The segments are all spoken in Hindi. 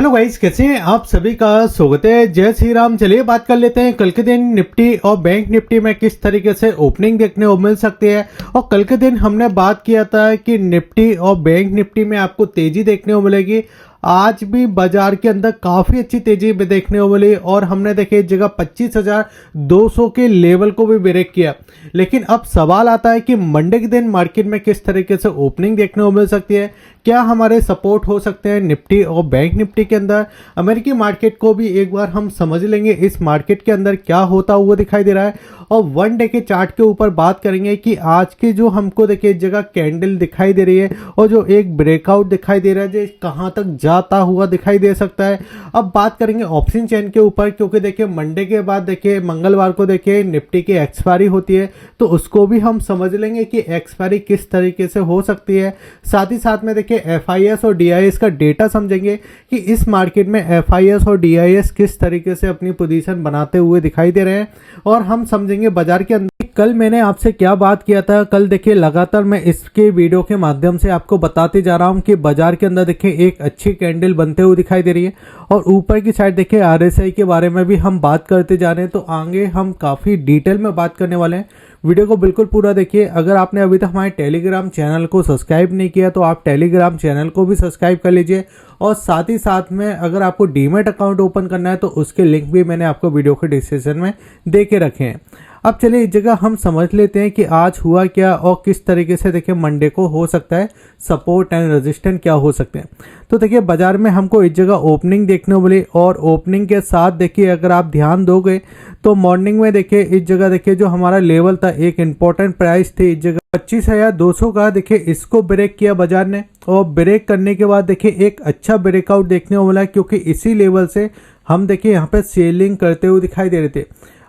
हेलो गाइस, कैसे हैं आप सभी का स्वागत है। जय श्री राम। चलिए बात कर लेते हैं कल के दिन निफ्टी और बैंक निफ्टी में किस तरीके से ओपनिंग देखने को मिल सकती है। और कल के दिन हमने बात किया था कि निफ्टी और बैंक निफ्टी में आपको तेजी देखने को मिलेगी। आज भी बाजार के अंदर काफी अच्छी तेजी में देखने को मिली और हमने देखे इस जगह 25,200 के लेवल को भी ब्रेक किया। लेकिन अब सवाल आता है कि मंडे के दिन मार्केट में किस तरीके से ओपनिंग देखने को मिल सकती है। क्या हमारे सपोर्ट हो सकते हैं निफ्टी और बैंक निफ्टी के अंदर। अमेरिकी मार्केट को भी एक बार हम समझ लेंगे इस मार्केट के अंदर क्या होता हुआ दिखाई दे रहा है। और वन डे के चार्ट के ऊपर बात करेंगे कि आज की जो हमको देखिए जगह कैंडल दिखाई दे रही है और जो एक ब्रेकआउट दिखाई दे रहा है जो कहां तक जाता हुआ दिखाई दे सकता है। अब बात करेंगे ऑप्शन चेन के ऊपर, क्योंकि देखिए मंडे के बाद देखिए मंगलवार को देखिए निफ्टी की एक्सपायरी होती है, तो उसको भी हम समझ लेंगे कि एक्सपायरी किस तरीके से हो सकती है। साथ ही साथ में देखिए एफआईएस और डीआईएस का डेटा समझेंगे कि इस मार्केट में एफआईएस और डीआईएस किस तरीके से अपनी पोजीशन बनाते हुए दिखाई दे रहे हैं। और हम समझेंगे बाजार के अंदर कल मैंने आपसे क्या बात किया था। कल देखिए लगातार मैं इसके वीडियो के माध्यम से आपको बताते जा रहा हूं कि बाजार के अंदर देखिए एक अच्छी कैंडल बनते हुए दिखाई दे रही है और ऊपर की साइड देखिए आरएसआई के बारे में भी हम बात करते जा रहे हैं। तो आगे हम काफी डिटेल में बात करने वाले हैं। वीडियो को बिल्कुल पूरा देखिए। अगर आपने अभी तक हमारे टेलीग्राम चैनल को सब्सक्राइब नहीं किया तो आप टेलीग्राम चैनल को भी सब्सक्राइब कर लीजिए। और साथ ही साथ में अगर आपको डीमैट अकाउंट ओपन करना है तो उसके लिंक भी मैंने आपको वीडियो के डिस्क्रिप्शन में दे के रखे हैं। अब चलिए इस जगह हम समझ लेते हैं कि आज हुआ क्या और किस तरीके से देखिए मंडे को हो सकता है सपोर्ट एंड रेजिस्टेंस क्या हो सकते हैं। तो देखिए बाजार में हमको इस जगह ओपनिंग देखने को मिली और ओपनिंग के साथ देखिए अगर आप ध्यान दोगे तो मॉर्निंग में देखिए इस जगह देखिए जो हमारा लेवल था एक इंपॉर्टेंट प्राइस थी इस जगह 25,200 का, देखिए इसको ब्रेक किया बाजार ने। और ब्रेक करने के बाद देखिए एक अच्छा ब्रेकआउट देखने को मिला, क्योंकि इसी लेवल से हम देखिए यहाँ पे सेलिंग करते हुए दिखाई दे रहे थे।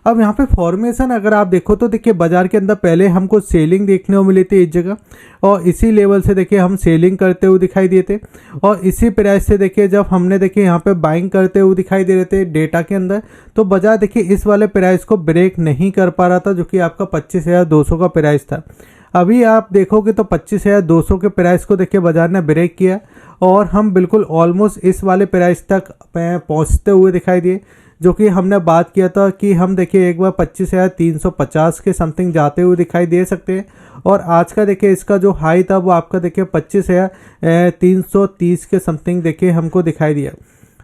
अब यहाँ पे फॉर्मेशन अगर आप देखो तो देखिए बाजार के अंदर पहले हमको सेलिंग देखने को मिली थी इस जगह और इसी लेवल से देखिए हम सेलिंग करते हुए दिखाई दिए थे। और इसी प्राइस से देखिए जब हमने देखिए यहाँ पे बाइंग करते हुए दिखाई दे रहे थे डेटा के अंदर, तो बाजार देखिए इस वाले प्राइस को ब्रेक नहीं कर पा रहा था जो कि आपका 25,200 का प्राइस था। अभी आप देखोगे तो 25,200 के प्राइस को देखिए बाजार ने ब्रेक किया और हम बिल्कुल ऑलमोस्ट इस वाले प्राइस तक पहुँचते हुए दिखाई दिए, जो कि हमने बात किया था कि हम देखिए एक बार 25,350 के समथिंग जाते हुए दिखाई दे सकते हैं। और आज का देखिए इसका जो हाई था वो आपका देखिए 25,330 के समथिंग देखिए हमको दिखाई दिया।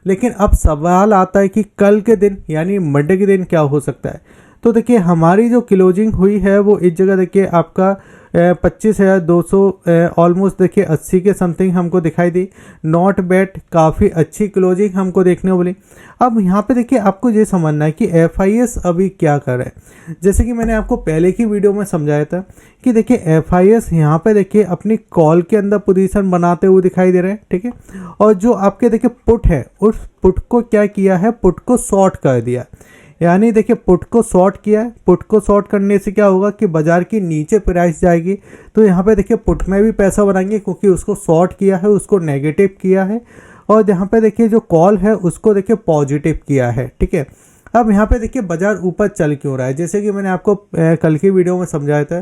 लेकिन अब सवाल आता है कि कल के दिन यानी मंडे के दिन क्या हो सकता है। तो देखिए हमारी जो क्लोजिंग हुई है वो इस जगह देखिए आपका 25,200 ऑलमोस्ट देखिए 80 के समथिंग हमको दिखाई दी। नॉट बैड, काफ़ी अच्छी क्लोजिंग हमको देखने को मिली। अब यहाँ पे देखिए आपको ये समझना है कि एफआईएस अभी क्या कर रहा है। जैसे कि मैंने आपको पहले की वीडियो में समझाया था कि देखिए एफआईएस यहाँ पे देखिए अपनी कॉल के अंदर पोजीशन बनाते हुए दिखाई दे रहे हैं, ठीक है। और जो आपके देखिए पुट है उस पुट को क्या किया है, पुट को शॉर्ट कर दिया। यानी देखिए पुट को शॉर्ट किया है। पुट को शॉर्ट करने से क्या होगा कि बाजार की नीचे प्राइस जाएगी, तो यहाँ पे देखिए पुट में भी पैसा बनाएंगे क्योंकि उसको शॉर्ट किया है, उसको नेगेटिव किया है। और यहाँ पे देखिए जो कॉल है उसको देखिए पॉजिटिव किया है, ठीक है। अब यहाँ पे देखिए बाजार ऊपर चल क्यों रहा है। जैसे कि मैंने आपको कल की वीडियो में समझाया था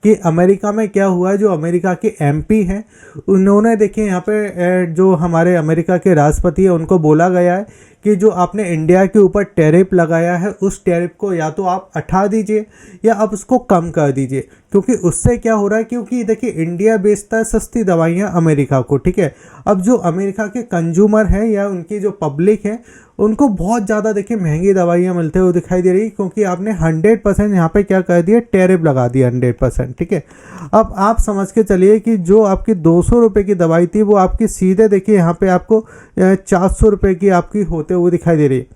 कि अमेरिका में क्या हुआ है। जो अमेरिका के एमपी हैं उन्होंने देखिए यहाँ पे जो हमारे अमेरिका के राष्ट्रपति है उनको बोला गया है कि जो आपने इंडिया के ऊपर टैरिफ लगाया है उस टैरिफ को या तो आप हटा दीजिए या आप उसको कम कर दीजिए। क्योंकि उससे क्या हो रहा है, क्योंकि देखिए इंडिया बेचता है सस्ती दवाइयाँ अमेरिका को, ठीक है। अब जो अमेरिका के कंज्यूमर हैं या उनकी जो पब्लिक है उनको बहुत ज़्यादा देखिए महंगी दवाइयाँ मिलते हुए दिखाई दे रही, क्योंकि आपने 100% यहाँ पे क्या कर दिया, टैरिफ लगा दिया 100%, ठीक है। अब आप समझ के चलिए कि जो आपकी 200 रुपये की दवाई थी वो आपकी सीधे देखिए यहाँ पे आपको 400 रुपये की आपकी होते हुए दिखाई दे रही है।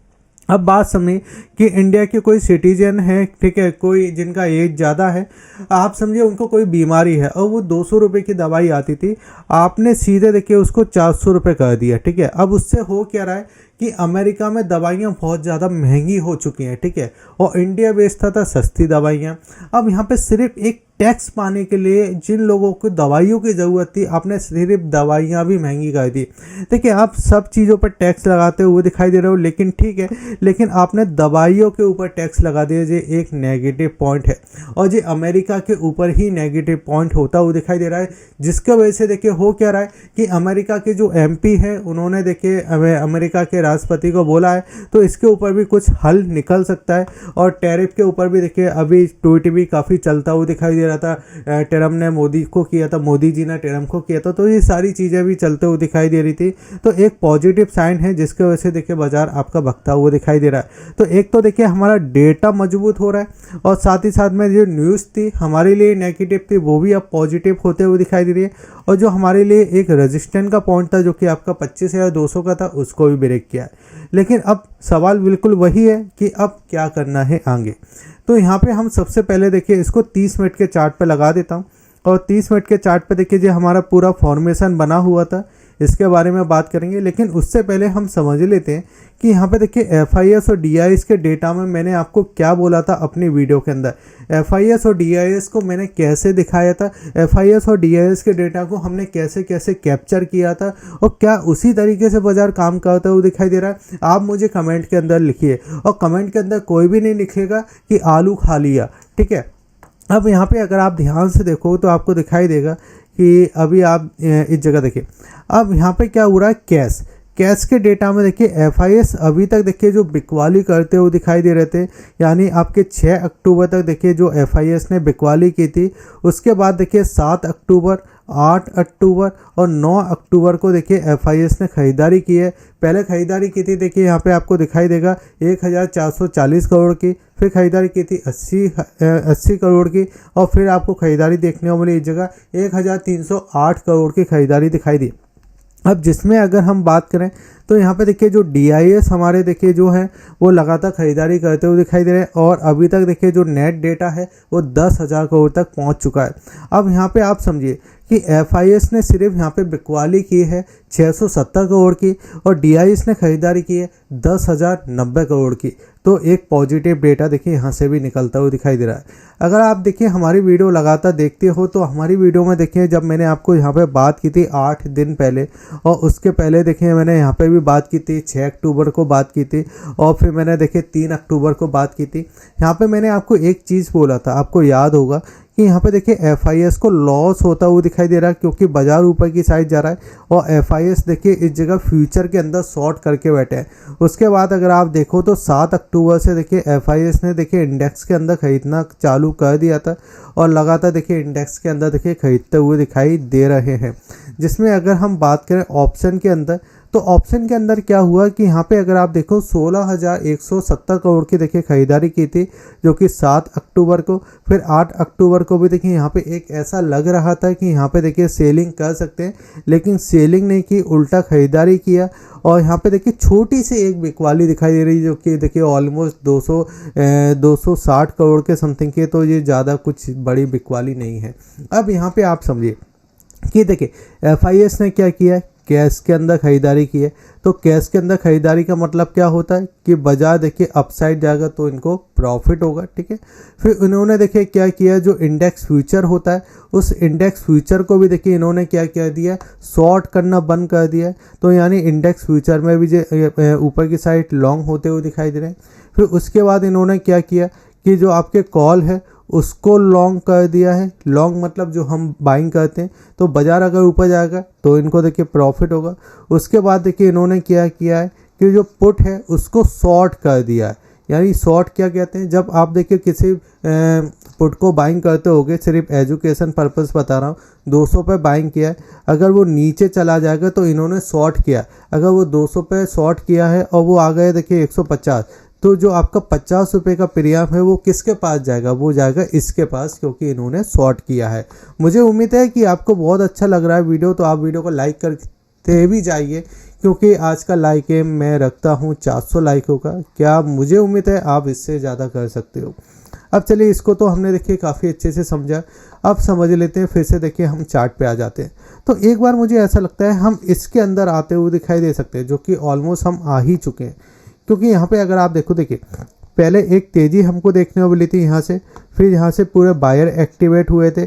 अब बात समझिए कि इंडिया के कोई सिटीजन है, ठीक है, कोई जिनका एज ज़्यादा है, आप समझिए उनको कोई बीमारी है और वो 200 रुपये की दवाई आती थी, आपने सीधे देखिए उसको 400 रुपये कर दिया, ठीक है। अब उससे हो क्या रहा है कि अमेरिका में दवाइयाँ बहुत ज़्यादा महंगी हो चुकी हैं, ठीक है, और इंडिया बेचता था सस्ती दवाइयाँ। अब यहाँ पे सिर्फ एक टैक्स पाने के लिए जिन लोगों को दवाइयों की ज़रूरत थी, आपने सिर्फ दवाइयाँ भी महंगी कर दी। देखिए, आप सब चीज़ों पर टैक्स लगाते हुए दिखाई दे रहे हो, लेकिन ठीक है, लेकिन आपने दवाइयों के ऊपर टैक्स लगा दिया, जो एक नेगेटिव पॉइंट है और ये अमेरिका के ऊपर ही नेगेटिव पॉइंट होता हुआ दिखाई दे रहा है। जिसके वजह से देखिए हो क्या रहा है कि अमेरिका के जो MP है उन्होंने देखिए अमेरिका के राष्ट्रपति को बोला है, तो इसके ऊपर भी कुछ हल निकल सकता है। और टैरिफ के ऊपर भी देखिए अभी ट्वीट भी काफ़ी चलता हुआ दिखाई दे रहा था, ट्रम्प ने मोदी को किया था, मोदी जी ने ट्रम्प को किया था, तो ये सारी चीज़ें भी चलते हुए दिखाई दे रही थी। तो एक पॉजिटिव साइन है जिसके वजह से देखिए बाजार आपका भगता हुआ दिखाई दे रहा है। तो एक तो देखिए हमारा डेटा मजबूत हो रहा है और साथ ही साथ में जो न्यूज़ थी हमारे लिए नेगेटिव थी वो भी अब पॉजिटिव होते हुए दिखाई दे रही है। और जो हमारे लिए एक रेजिस्टेंट का पॉइंट था जो कि आपका 25,200 का था, उसको भी ब्रेक किया है। लेकिन अब सवाल बिल्कुल वही है कि अब क्या करना है आगे। तो यहाँ पे हम सबसे पहले देखिए इसको 30 मिनट के चार्ट पे लगा देता हूँ और 30 मिनट के चार्ट पे देखिए जो हमारा पूरा फॉर्मेशन बना हुआ था इसके बारे में बात करेंगे। लेकिन उससे पहले हम समझ लेते हैं कि यहाँ पे देखिए FIS और DIS के डेटा में मैंने आपको क्या बोला था अपनी वीडियो के अंदर। FIS और DIS को मैंने कैसे दिखाया था, FIS और DIS के डेटा को हमने कैसे कैसे कैप्चर किया था और क्या उसी तरीके से बाजार काम करता हुआ दिखाई दे रहा है। आप मुझे कमेंट के अंदर लिखिए और कमेंट के अंदर कोई भी नहीं लिखेगा कि आलू खा लिया, ठीक है। अब यहाँ पे अगर आप ध्यान से देखो तो आपको दिखाई देगा कि अभी आप इस जगह देखिए, अब यहाँ पे क्या हो रहा है, कैश के डेटा में देखिए FIS अभी तक देखिए जो बिकवाली करते हुए दिखाई दे रहे थे, यानी आपके 6 अक्टूबर तक देखिए जो FIS ने बिकवाली की थी। उसके बाद देखिए 7 अक्टूबर, 8 अक्टूबर और 9 अक्टूबर को देखिए FIS ने खरीदारी की है। पहले खरीदारी की थी देखिए यहाँ पे आपको दिखाई देगा 1,440 करोड़ की, फिर खरीदारी की थी 80 करोड़ की और फिर आपको खरीदारी देखने को मिली इस जगह 1,308 करोड़ की खरीदारी दिखाई दी। अब जिसमें अगर हम बात करें तो यहाँ पे देखिए जो DIS हमारे देखिए जो है वो लगातार खरीदारी करते हुए दिखाई दे रहे हैं और अभी तक देखिए जो नेट डेटा है वो 10,000 करोड़ तक पहुँच चुका है। अब यहाँ पे आप समझिए कि FIS ने सिर्फ यहाँ पे बिकवाली की है 670 करोड़ की और DIS ने खरीदारी की है 10,090 करोड़ की। तो एक पॉजिटिव डेटा देखिए यहाँ से भी निकलता हुआ दिखाई दे रहा है। अगर आप देखिए हमारी वीडियो लगातार देखते हो तो हमारी वीडियो में देखिए जब मैंने आपको यहाँ पे बात की थी 8 दिन पहले और उसके पहले देखिए मैंने यहाँ पे भी बात की थी 6 अक्टूबर को बात की थी और फिर मैंने देखिए 3 अक्टूबर को बात की थी। यहाँ पे मैंने आपको एक चीज़ बोला था, आपको याद होगा कि यहाँ पे देखिए FIS को लॉस होता हुआ दिखाई दे रहा है क्योंकि बाजार ऊपर की साइड जा रहा है और FIS देखिए इस जगह फ्यूचर के अंदर शॉर्ट करके बैठे हैं। उसके बाद अगर आप देखो तो 7 अक्टूबर से देखिए FIS ने देखिए इंडेक्स के अंदर खरीदना चालू कर दिया था और लगातार देखिए इंडेक्स के अंदर देखिए खरीदते हुए दिखाई दे रहे हैं। जिसमें अगर हम बात करें ऑप्शन के अंदर तो ऑप्शन के अंदर क्या हुआ कि यहाँ पे अगर आप देखो 16,170 करोड़ की देखिए खरीदारी की थी जो कि 7 अक्टूबर को, फिर 8 अक्टूबर को भी देखिए यहाँ पे एक ऐसा लग रहा था कि यहाँ पे देखिए सेलिंग कर सकते हैं, लेकिन सेलिंग नहीं की, उल्टा खरीदारी किया और यहाँ पे देखिए छोटी सी एक बिकवाली दिखाई दे रही है जो कि देखिए ऑलमोस्ट 260 करोड़ के समथिंग की, तो ये ज़्यादा कुछ बड़ी बिकवाली नहीं है। अब यहाँ पे आप समझिए कि देखिए FIS ने क्या किया है, कैश के अंदर खरीदारी की है। तो कैश के अंदर खरीदारी का मतलब क्या होता है कि बाजार देखिए अपसाइड जाएगा तो इनको प्रॉफिट होगा, ठीक है। फिर इन्होंने देखिए क्या किया, जो इंडेक्स फ्यूचर होता है उस इंडेक्स फ्यूचर को भी देखिए इन्होंने क्या कर दिया, शॉर्ट करना बंद कर दिया है। तो यानी इंडेक्स फ्यूचर में भी जो ऊपर की साइड लॉन्ग होते हुए दिखाई दे रहे हैं। फिर उसके बाद इन्होंने क्या किया कि जो आपके कॉल है उसको लॉन्ग कर दिया है। लॉन्ग मतलब जो हम बाइंग करते हैं, तो बाजार अगर ऊपर जाएगा तो इनको देखिए प्रॉफिट होगा। उसके बाद देखिए इन्होंने क्या किया है कि जो पुट है उसको शॉर्ट कर दिया है। यानी शॉर्ट क्या कहते हैं, जब आप देखिए किसी पुट को बाइंग करते होगे, सिर्फ एजुकेशन पर्पस बता रहा हूँ, 200 पे बाइंग किया है, अगर वो नीचे चला जाएगा तो इन्होंने शॉर्ट किया। अगर वो 200 पे शॉर्ट किया है और वो आ गए देखिए 150, तो जो आपका 50 रुपये का प्रीमियम है वो किसके पास जाएगा, वो जाएगा इसके पास, क्योंकि इन्होंने शॉर्ट किया है। मुझे उम्मीद है कि आपको बहुत अच्छा लग रहा है वीडियो, तो आप वीडियो को लाइक करते भी जाइए, क्योंकि आज का लाइक एम मैं रखता हूँ 400 लाइकों का। क्या मुझे उम्मीद है आप इससे ज़्यादा कर सकते हो। अब चलिए, इसको तो हमने देखिए काफ़ी अच्छे से समझा, अब समझ लेते हैं फिर से। देखिए हम चार्ट पे आ जाते हैं, तो एक बार मुझे ऐसा लगता है हम इसके अंदर आते हुए दिखाई दे सकते हैं, जो कि ऑलमोस्ट हम आ ही चुके हैं। क्योंकि यहाँ पे अगर आप देखो, देखिए पहले एक तेज़ी हमको देखने को मिली थी यहाँ से, फिर यहाँ से पूरे बायर एक्टिवेट हुए थे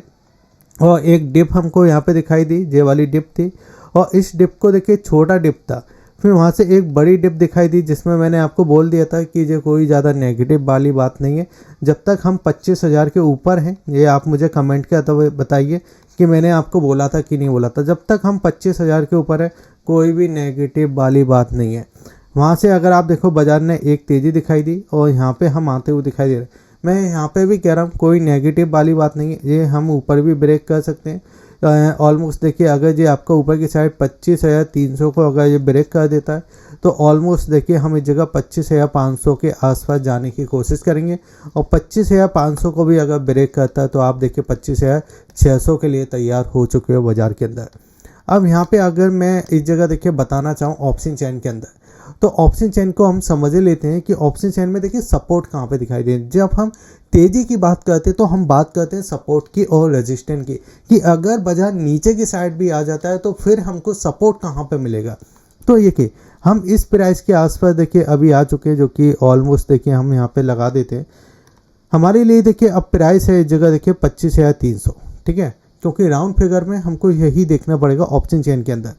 और एक डिप हमको यहाँ पे दिखाई दी, ये वाली डिप थी। और इस डिप को देखिए छोटा डिप था, फिर वहाँ से एक बड़ी डिप दिखाई दी जिसमें मैंने आपको बोल दिया था कि ये कोई ज़्यादा नेगेटिव वाली बात नहीं है। जब तक हम 25,000 के ऊपर हैं, ये आप मुझे कमेंट के बताइए कि मैंने आपको बोला था कि नहीं बोला था। जब तक हम 25,000 के ऊपर है कोई भी नेगेटिव वाली बात नहीं है। वहाँ से अगर आप देखो बाजार ने एक तेज़ी दिखाई दी और यहाँ पे हम आते हुए दिखाई दे रहे हैं। मैं यहाँ पे भी कह रहा हूँ कोई नेगेटिव वाली बात नहीं है, ये हम ऊपर भी ब्रेक कर सकते हैं। ऑलमोस्ट देखिए अगर ये आपका ऊपर की साइड 25,300 को अगर ये ब्रेक कर देता है तो ऑलमोस्ट देखिए हम इस जगह 25,500 के आसपास जाने की कोशिश करेंगे। और 25,500 को भी अगर ब्रेक करता है तो आप देखिए 25,600 के लिए तैयार हो चुके हो बाजार के अंदर। अब यहाँ पे अगर मैं इस जगह देखिए बताना चाहूँ ऑप्शन चेन के अंदर, तो ऑप्शन चेन को हम समझ लेते हैं कि ऑप्शन चेन में देखिए सपोर्ट कहाँ पे दिखाई दे। जब हम तेज़ी की बात करते हैं तो हम बात करते हैं सपोर्ट की और रेजिस्टेंस की, कि अगर बाजार नीचे की साइड भी आ जाता है तो फिर हमको सपोर्ट कहाँ पे मिलेगा। तो ये कि हम इस प्राइस के आसपास देखिए अभी आ चुके हैं, जो कि ऑलमोस्ट देखिए हम यहाँ पे लगा देते हैं। हमारे लिए देखिए अब प्राइस है इस जगह देखिए 25,300, ठीक है, क्योंकि राउंड फिगर में हमको यही देखना पड़ेगा ऑप्शन चेन के अंदर।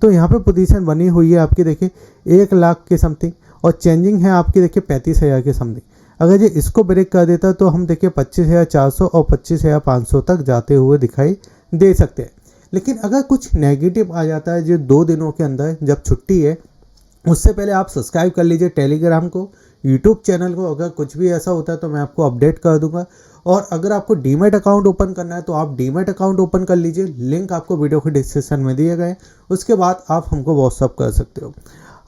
तो यहाँ पे पोजीशन बनी हुई है आपकी देखिए 1 लाख के समथिंग और चेंजिंग है आपकी देखिए 35,000 के समथिंग। अगर ये इसको ब्रेक कर देता तो हम देखिए 25,400 और 25,500 तक जाते हुए दिखाई दे सकते हैं। लेकिन अगर कुछ नेगेटिव आ जाता है जो 2 दिनों के अंदर, जब छुट्टी है उससे पहले आप सब्सक्राइब कर लीजिए टेलीग्राम को, यूट्यूब चैनल को। अगर कुछ भी ऐसा होता है तो मैं आपको अपडेट कर दूंगा। और अगर आपको डीमैट अकाउंट ओपन करना है तो आप डीमैट अकाउंट ओपन कर लीजिए, लिंक आपको वीडियो के डिस्क्रिप्शन में दिए गए। उसके बाद आप हमको व्हाट्सअप कर सकते हो।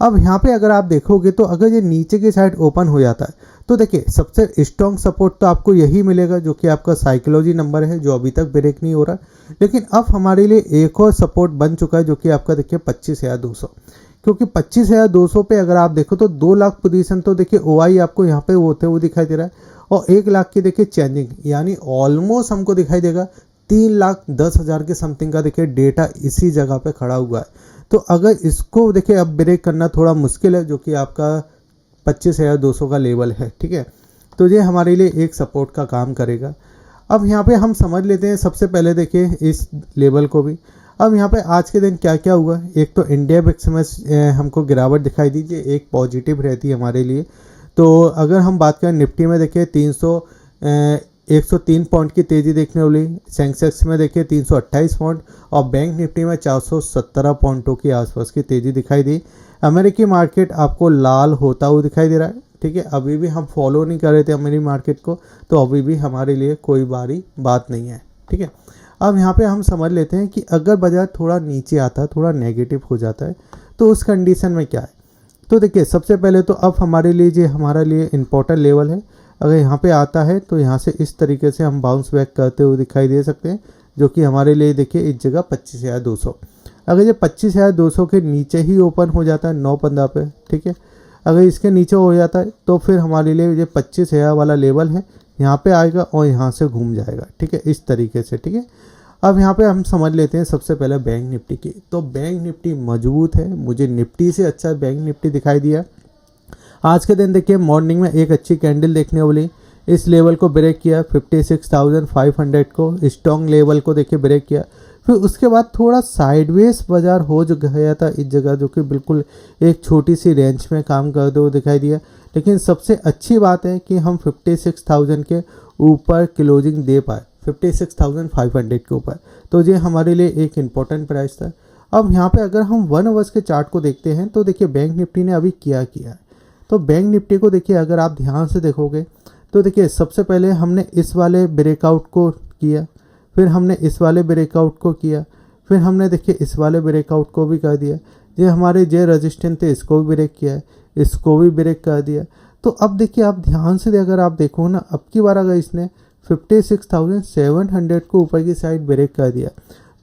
अब यहाँ पे अगर आप देखोगे तो अगर ये नीचे की साइड ओपन हो जाता है तो देखिए सबसे स्ट्रॉन्ग सपोर्ट तो आपको यही मिलेगा, जो कि आपका साइकोलॉजी नंबर है, जो अभी तक ब्रेक नहीं हो रहा। लेकिन अब हमारे लिए एक और सपोर्ट बन चुका है, जो कि आपका देखिए 25,200, क्योंकि 25,200 पे अगर आप देखो तो 2 लाख पोजीशन तो देखिए ओआई आपको यहाँ पे होते हुए दिखाई दे रहा है और 1 लाख की देखिए चेंजिंग, यानी ऑलमोस्ट हमको दिखाई देगा 3,10,000 के समथिंग का देखिए डेटा इसी जगह पे खड़ा हुआ है। तो अगर इसको देखिए अब ब्रेक करना थोड़ा मुश्किल है, जो कि आपका 25,200 का लेवल है, ठीक है। तो ये हमारे लिए एक सपोर्ट का काम करेगा। अब यहाँ पे हम समझ लेते हैं सबसे पहले देखिए इस लेवल को भी। अब यहाँ पे आज के दिन क्या क्या हुआ, एक तो इंडिया बिक्स में हमको गिरावट दिखाई दी, ये एक पॉजिटिव रहती है हमारे लिए। तो अगर हम बात करें निफ्टी में देखिए 103 पॉइंट की तेज़ी देखने वाली, सेंसेक्स में देखिए 328 पॉइंट और बैंक निफ्टी में 417 पॉइंटों के आसपास की तेज़ी दिखाई दी। अमेरिकी मार्केट आपको लाल होता हुआ दिखाई दे रहा है, ठीक है। अभी भी हम फॉलो नहीं कर रहे थे अमेरिकी मार्केट को, तो अभी भी हमारे लिए कोई बड़ी बात नहीं है, ठीक है। अब यहाँ पे हम समझ लेते हैं कि अगर बाजार थोड़ा नीचे आता है, थोड़ा नेगेटिव हो जाता है, तो उस कंडीशन में क्या है। तो देखिए सबसे पहले तो अब हमारे लिए जो हमारे लिए इम्पोर्टेंट लेवल है, अगर यहाँ पे आता है तो यहाँ से इस तरीके से हम बाउंस बैक करते हुए दिखाई दे सकते हैं, जो कि हमारे लिए देखिए इस जगह 25,200। अगर ये 25,200 के नीचे ही ओपन हो जाता है 9-15 पे, ठीक है, अगर इसके नीचे हो जाता है तो फिर हमारे लिए ये 25,000 वाला लेवल है, यहाँ पे आएगा और यहाँ से घूम जाएगा, ठीक है, इस तरीके से, ठीक है। अब यहाँ पे हम समझ लेते हैं सबसे पहले बैंक निफ्टी की। तो बैंक निफ्टी मजबूत है, मुझे निफ्टी से अच्छा बैंक निफ्टी दिखाई दिया। आज के दिन देखिए मॉर्निंग में एक अच्छी कैंडल देखने वाली, इस लेवल को ब्रेक किया 56,500 को, स्ट्रॉन्ग लेवल को देखिए ब्रेक किया। फिर उसके बाद थोड़ा साइडवेज बाजार हो जो गया था इस जगह, जो कि बिल्कुल एक छोटी सी रेंज में काम करते हुए दिखाई दिया। लेकिन सबसे अच्छी बात है कि हम 56,000 के ऊपर क्लोजिंग दे पाए, 56,500 के ऊपर, तो ये हमारे लिए एक इम्पोर्टेंट प्राइस था। अब यहाँ पे अगर हम 1 आवर्स के चार्ट को देखते हैं तो देखिए बैंक निफ्टी ने अभी क्या किया है। तो बैंक निफ्टी को देखिए अगर आप ध्यान से देखोगे तो देखिए सबसे पहले हमने इस वाले ब्रेकआउट को किया, फिर हमने इस वाले ब्रेकआउट को किया, फिर हमने देखिए इस वाले ब्रेकआउट को भी कर दिया। ये हमारे जो रेजिस्टेंस थे इसको भी ब्रेक किया है, इसको भी ब्रेक कर दिया। तो अब देखिए आप ध्यान से अगर आप देखो ना, अब की बार अगर इसने 56,700 को ऊपर की साइड ब्रेक कर दिया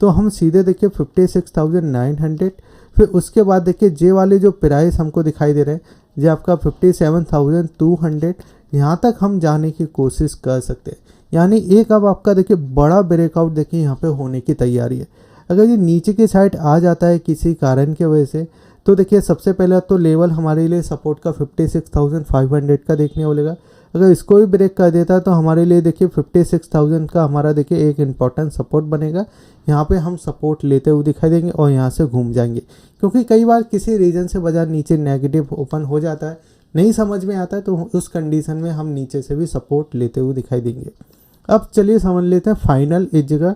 तो हम सीधे देखिए 56,900, फिर उसके बाद देखिए जे वाले जो प्राइस हमको दिखाई दे रहे हैं, जो आपका 57,200, यहाँ तक हम जाने की कोशिश कर सकते हैं। यानी एक अब आपका देखिए बड़ा ब्रेकआउट देखिए यहाँ पे होने की तैयारी है। अगर ये नीचे की साइड आ जाता है किसी कारण की वजह से, तो देखिए सबसे पहला तो लेवल हमारे लिए सपोर्ट का 56,500 का देखने को मिलेगा। अगर इसको भी ब्रेक कर देता है तो हमारे लिए देखिए 56,000 का हमारा देखिए एक इम्पॉर्टेंट सपोर्ट बनेगा। यहाँ पे हम सपोर्ट लेते हुए दिखाई देंगे और यहाँ से घूम जाएंगे, क्योंकि कई बार किसी रीजन से बाजार नीचे नेगेटिव ओपन हो जाता है, नहीं समझ में आता है, तो उस कंडीशन में हम नीचे से भी सपोर्ट लेते हुए दिखाई देंगे। अब चलिए समझ लेते हैं फाइनल इस जगह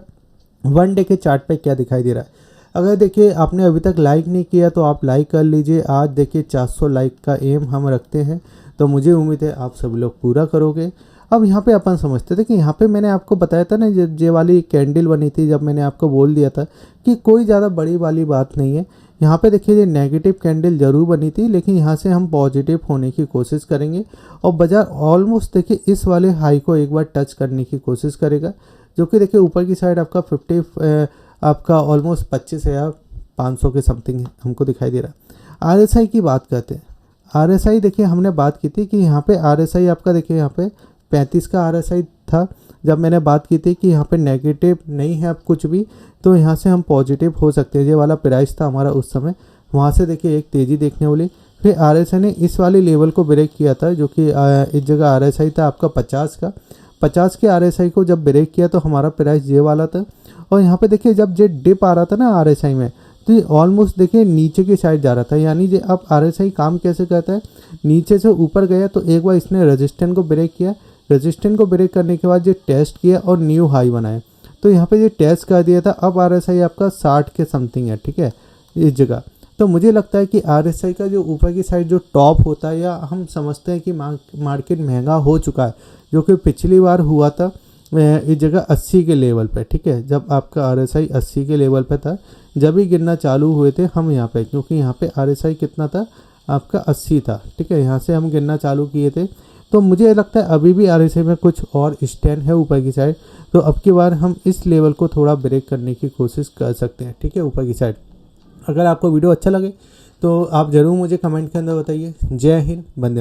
1 डे के चार्ट पे क्या दिखाई दे रहा है। अगर देखिए आपने अभी तक लाइक नहीं किया तो आप लाइक कर लीजिए। आज देखिए 400 लाइक का एम हम रखते हैं, तो मुझे उम्मीद है आप सभी लोग पूरा करोगे। अब यहाँ पे अपन समझते थे कि यहाँ पे मैंने आपको बताया था ना, ये वाली कैंडल बनी थी, जब मैंने आपको बोल दिया था कि कोई ज़्यादा बड़ी वाली बात नहीं है। यहाँ पे देखिए ये नेगेटिव कैंडल ज़रूर बनी थी, लेकिन यहाँ से हम पॉजिटिव होने की कोशिश करेंगे और बाजार ऑलमोस्ट देखिए इस वाले हाई को एक बार टच करने की कोशिश करेगा, जो कि देखिए ऊपर की साइड आपका 50 आपका ऑलमोस्ट 25,500 के समथिंग हमको दिखाई दे रहा है। RSI की बात करते हैं। RSI देखिए हमने बात की थी कि यहाँ पे RSI आपका देखिए यहाँ पे 35 का RSI था, जब मैंने बात की थी कि यहाँ पे नेगेटिव नहीं है अब कुछ भी, तो यहाँ से हम पॉजिटिव हो सकते हैं। ये वाला प्राइस था हमारा उस समय, वहाँ से देखिए एक तेज़ी देखने वाली। फिर RSI ने इस वाले लेवल को ब्रेक किया था, जो कि इस जगह RSI था आपका 50 का। 50 के RSI को जब ब्रेक किया तो हमारा प्राइस ये वाला था। और यहाँ पे देखिए जब ये डिप आ रहा था ना RSI में, तो ये ऑलमोस्ट देखिए नीचे की साइड जा रहा था। यानी ये अब RSI काम कैसे करता है, नीचे से ऊपर गया तो एक बार इसने रेजिस्टेंस को ब्रेक किया, रेजिस्टेंस को ब्रेक करने के बाद ये टेस्ट किया और न्यू हाई बनाया। तो यहाँ पे ये टेस्ट कर दिया था। अब RSI आपका 60 के समथिंग है, ठीक है, इस जगह। तो मुझे लगता है कि RSI का जो ऊपर की साइड जो टॉप होता है, या हम समझते हैं कि मार्केट महंगा हो चुका है, जो कि पिछली बार हुआ था इस जगह 80 के लेवल पे, ठीक है। जब आपका RSI 80 के लेवल पे था, जब ही गिरना चालू हुए थे हम यहाँ पे, क्योंकि यहाँ पे RSI कितना था आपका 80 था, ठीक है। यहाँ से हम गिरना चालू किए थे। तो मुझे लगता है अभी भी RSI में कुछ और स्टैंड है ऊपर की साइड, तो अब की बार हम इस लेवल को थोड़ा ब्रेक करने की कोशिश कर सकते हैं, ठीक है, ऊपर की साइड। अगर आपको वीडियो अच्छा लगे तो आप ज़रूर मुझे कमेंट के अंदर बताइए। जय हिंद, वंदे मातरम।